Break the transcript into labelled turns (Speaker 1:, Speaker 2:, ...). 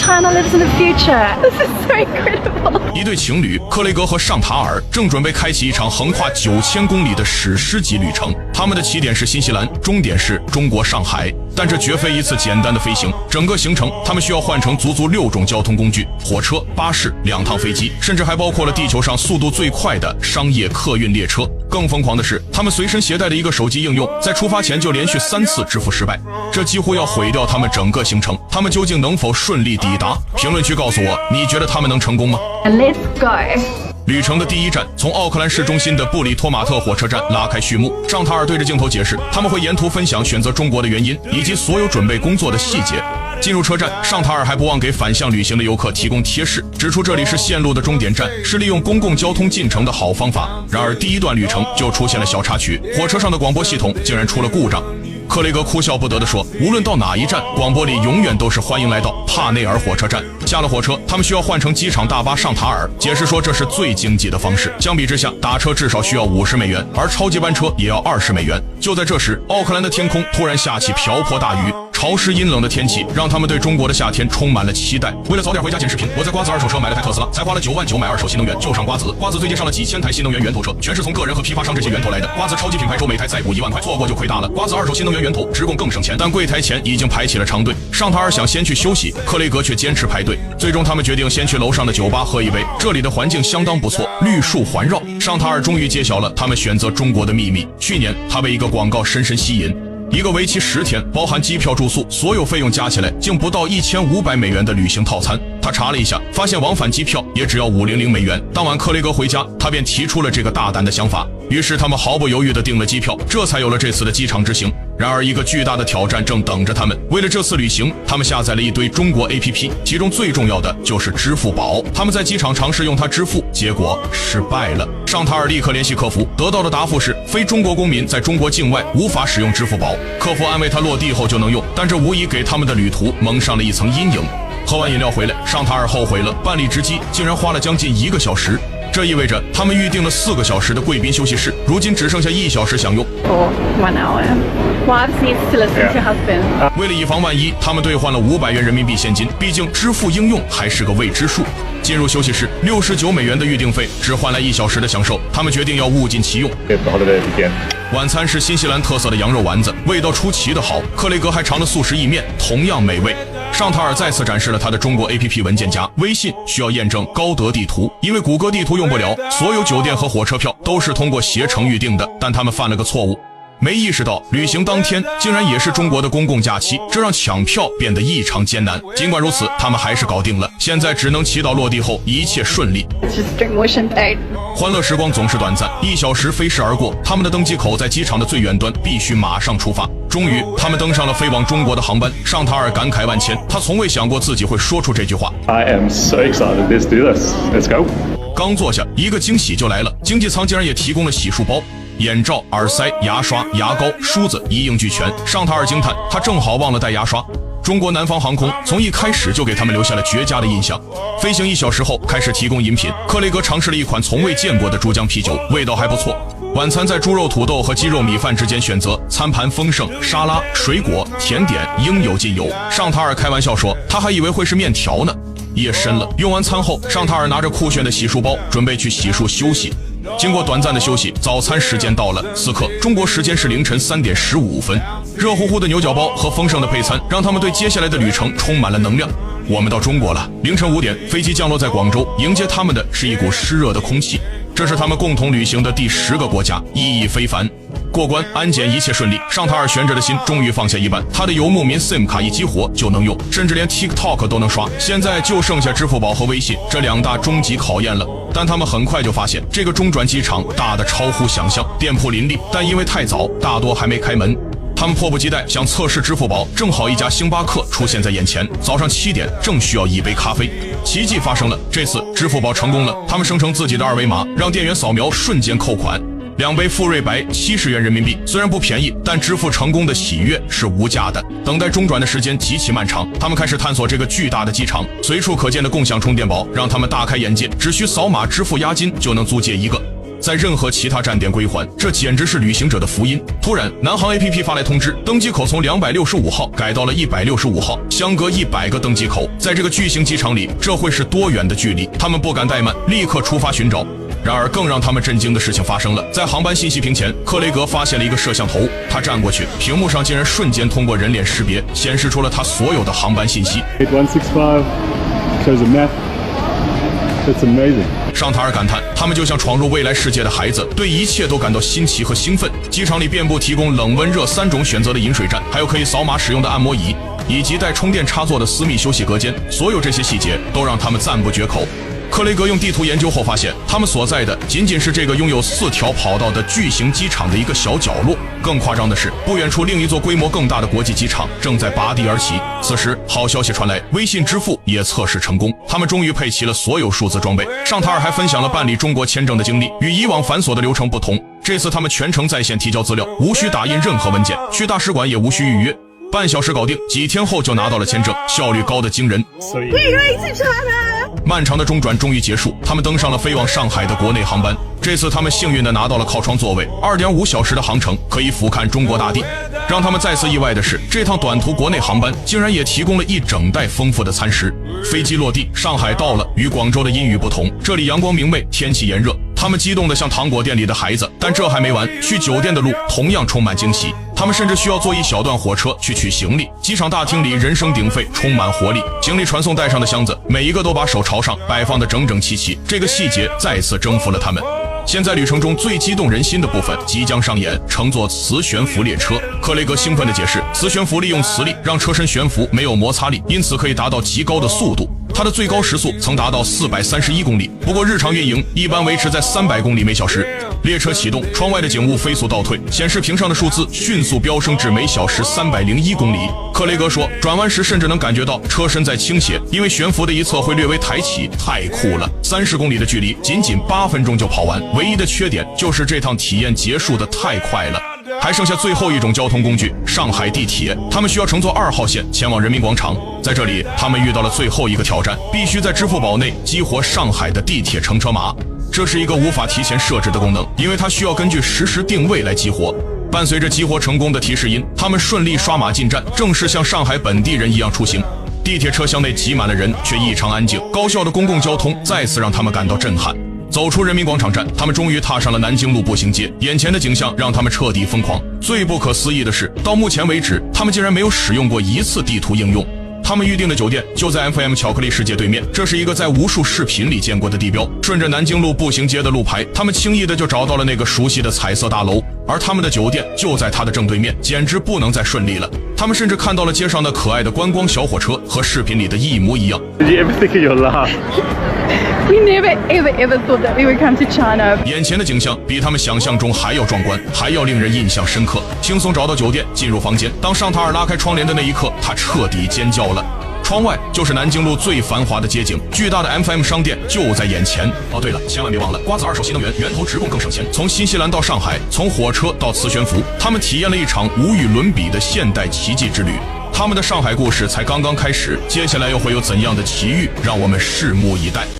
Speaker 1: China lives in the future. This is so incredible.
Speaker 2: 一对情侣克雷格和尚塔尔正准备开启一场横跨9000公里的史诗级旅程。他们的起点是新西兰，终点是中国上海。但这绝非一次简单的飞行，整个行程他们需要换乘足足6种交通工具：火车、巴士、2趟飞机，甚至还包括了地球上速度最快的商业客运列车。更疯狂的是，他们随身携带的一个手机应用，在出发前就连续3次支付失败，这几乎要毁掉他们整个行程。他们究竟能否顺利抵达？评论区告诉我，你觉得他们能成功吗？
Speaker 1: And let's go.
Speaker 2: 旅程的第一站从奥克兰市中心的布里托马特火车站拉开序幕。尚塔尔对着镜头解释，他们会沿途分享选择中国的原因以及所有准备工作的细节。进入车站，尚塔尔还不忘给反向旅行的游客提供贴士，指出这里是线路的终点站，是利用公共交通进城的好方法。然而第一段旅程就出现了小插曲，火车上的广播系统竟然出了故障。克雷格哭笑不得地说，无论到哪一站，广播里永远都是欢迎来到帕内尔火车站。下了火车，他们需要换乘机场大巴上塔尔，解释说这是最经济的方式。相比之下，打车至少需要50美元，而超级班车也要20美元。就在这时，奥克兰的天空突然下起瓢泼大雨，潮湿阴冷的天气让他们对中国的夏天充满了期待。为了早点回家剪视频，我在瓜子二手车买了台特斯拉，才花了9万9买二手新能源就上瓜子。瓜子最近上了几千台新能源源头车，全是从个人和批发商这些源头来的。瓜子超级品牌周每台再补1万块，错过就亏大了。瓜子二手新能源源头直供更省钱，但柜台前已经排起了长队。尚塔尔想先去休息，克雷格却坚持排队。最终他们决定先去楼上的酒吧喝一杯，这里的环境相当不错，绿树环绕。尚塔尔终于揭晓了他们选择中国的秘密。去年他被一个广告深深吸引，一个为期10天，包含机票、住宿，所有费用加起来竟不到1500美元的旅行套餐。他查了一下，发现往返机票也只要500美元。当晚克雷格回家，他便提出了这个大胆的想法。于是他们毫不犹豫地订了机票，这才有了这次的机场之行。然而一个巨大的挑战正等着他们。为了这次旅行，他们下载了一堆中国 APP， 其中最重要的就是支付宝。他们在机场尝试用它支付，结果失败了。尚塔尔立刻联系客服，得到的答复是非中国公民在中国境外无法使用支付宝。客服安慰他落地后就能用，但这无疑给他们的旅途蒙上了一层阴影。喝完饮料回来，尚塔尔后悔了，办理值机竟然花了将近1个小时。这意味着他们预定了4个小时的贵宾休息室，如今只剩下1小时享用。
Speaker 1: For 1 hour. Wives need to listen to husband.
Speaker 2: 为了以防万一，他们兑换了500元人民币现金，毕竟支付应用还是个未知数。进入休息室，69美元的预定费只换来1小时的享受，他们决定要物尽其用。晚餐是新西兰特色的羊肉丸子，味道出奇的好。克雷格还尝了素食意面，同样美味。尚塔尔再次展示了他的中国 APP 文件夹，微信需要验证高德地图，因为谷歌地图用不了，所有酒店和火车票都是通过携程预定的。但他们犯了个错误，没意识到旅行当天竟然也是中国的公共假期，这让抢票变得异常艰难。尽管如此，他们还是搞定了，现在只能祈祷落地后一切顺利。
Speaker 1: It's just a dream wishing day.
Speaker 2: 欢乐时光总是短暂，1小时飞逝而过，他们的登机口在机场的最远端，必须马上出发。终于，他们登上了飞往中国的航班。尚塔尔感慨万千，他从未想过自己会说出这句话。
Speaker 3: I am so excited. Let's do this. Let's go.
Speaker 2: 刚坐下，一个惊喜就来了，经济舱竟然也提供了洗漱包。眼罩、耳塞、牙刷、牙膏、梳子一应俱全。尚塔尔惊叹，他正好忘了带牙刷。中国南方航空从一开始就给他们留下了绝佳的印象。飞行1小时后，开始提供饮品。克雷格尝试了一款从未见过的珠江啤酒，味道还不错。晚餐在猪肉土豆和鸡肉米饭之间选择，餐盘丰盛，沙拉、水果、甜点应有尽有。尚塔尔开玩笑说，他还以为会是面条呢。夜深了，用完餐后，尚塔尔拿着酷炫的洗漱包，准备去洗漱休息。经过短暂的休息，早餐时间到了。此刻，中国时间是凌晨3点15分。热乎乎的牛角包和丰盛的配餐，让他们对接下来的旅程充满了能量。我们到中国了。凌晨5点，飞机降落在广州，迎接他们的是一股湿热的空气。这是他们共同旅行的第10个国家，意义非凡。过关安检一切顺利，尚塔尔悬着的心终于放下一半。他的游牧民 SIM 卡一激活就能用，甚至连 TikTok 都能刷。现在就剩下支付宝和微信这2大终极考验了。但他们很快就发现，这个中转机场大得超乎想象，店铺林立，但因为太早，大多还没开门。他们迫不及待想测试支付宝，正好一家星巴克出现在眼前。早上7点，正需要一杯咖啡。奇迹发生了，这次支付宝成功了。他们生成自己的2维码，让店员扫描，瞬间扣款。2杯馥芮白70元人民币，虽然不便宜，但支付成功的喜悦是无价的。等待中转的时间极其漫长，他们开始探索这个巨大的机场。随处可见的共享充电宝让他们大开眼界，只需扫码支付押金就能租借一个。在任何其他站点归还，这简直是旅行者的福音。突然，南航 APP 发来通知，登机口从265号改到了165号，相隔100个登机口。在这个巨型机场里，这会是多远的距离？他们不敢怠慢，立刻出发寻找。然而，更让他们震惊的事情发生了。在航班信息屏前，克雷格发现了一个摄像头，他站过去，屏幕上竟然瞬间通过人脸识别，显示出了他所有的航班信息。
Speaker 3: 165 shows a map. That's amazing.
Speaker 2: 尚塔尔感叹，他们就像闯入未来世界的孩子，对一切都感到新奇和兴奋。机场里遍布提供冷、温、热3种选择的饮水站，还有可以扫码使用的按摩椅，以及带充电插座的私密休息隔间。所有这些细节都让他们赞不绝口。克雷格用地图研究后发现，他们所在的仅仅是这个拥有4条跑道的巨型机场的一个小角落。更夸张的是，不远处另一座规模更大的国际机场正在拔地而起。此时，好消息传来，微信支付也测试成功，他们终于配齐了所有数字装备。尚塔尔还分享了办理中国签证的经历，与以往繁琐的流程不同，这次他们全程在线提交资料，无需打印任何文件，去大使馆也无需预约。半小时搞定，几天后就拿到了签证，效率高得惊人。漫长的中转终于结束，他们登上了飞往上海的国内航班。这次他们幸运地拿到了靠窗座位，2.5小时的航程可以俯瞰中国大地。让他们再次意外的是，这趟短途国内航班竟然也提供了一整袋丰富的餐食。飞机落地，上海到了。与广州的阴雨不同，这里阳光明媚，天气炎热。他们激动得像糖果店里的孩子，但这还没完，去酒店的路同样充满惊喜。他们甚至需要坐一小段火车去取行李。机场大厅里人声鼎沸，充满活力。行李传送带上的箱子，每一个都把手朝上，摆放得整整齐齐。这个细节再次征服了他们。现在旅程中最激动人心的部分即将上演，乘坐磁悬浮列车。克雷格兴奋地解释，磁悬浮利用磁力让车身悬浮，没有摩擦力，因此可以达到极高的速度。它的最高时速曾达到431公里，不过日常运营一般维持在300公里每小时。列车启动，窗外的景物飞速倒退，显示屏上的数字迅速飙升至每小时301公里。克雷格说，转弯时甚至能感觉到车身在倾斜，因为悬浮的一侧会略微抬起，太酷了！30公里的距离，仅仅8分钟就跑完。唯一的缺点就是这趟体验结束的太快了。还剩下最后一种交通工具——上海地铁。他们需要乘坐2号线前往人民广场。在这里，他们遇到了最后一个挑战，必须在支付宝内激活上海的地铁乘车码。这是一个无法提前设置的功能，因为它需要根据实时定位来激活。伴随着激活成功的提示音，他们顺利刷码进站，正式像上海本地人一样出行。地铁车厢内挤满了人，却异常安静。高效的公共交通再次让他们感到震撼。走出人民广场站，他们终于踏上了南京路步行街。眼前的景象让他们彻底疯狂。最不可思议的是，到目前为止，他们竟然没有使用过一次地图应用。他们预定的酒店就在 FM 巧克力世界对面，这是一个在无数视频里见过的地标。顺着南京路步行街的路牌，他们轻易的就找到了那个熟悉的彩色大楼，而他们的酒店就在它的正对面，简直不能再顺利了。他们甚至看到了街上的可爱的观光小火车，和视频里的一模一样。
Speaker 3: Did you ever think of your laugh?
Speaker 1: We never ever thought that we would come to China.
Speaker 2: 眼前的景象比他们想象中还要壮观，还要令人印象深刻。轻松找到酒店，进入房间。当尚塔尔拉开窗帘的那一刻，他彻底尖叫了。窗外就是南京路最繁华的街景，巨大的 FM 商店就在眼前。哦，对了，千万别忘了瓜子二手新能源，源头直供更省钱。从新西兰到上海，从火车到磁悬浮，他们体验了一场无与伦比的现代奇迹之旅。他们的上海故事才刚刚开始，接下来又会有怎样的奇遇，让我们拭目以待。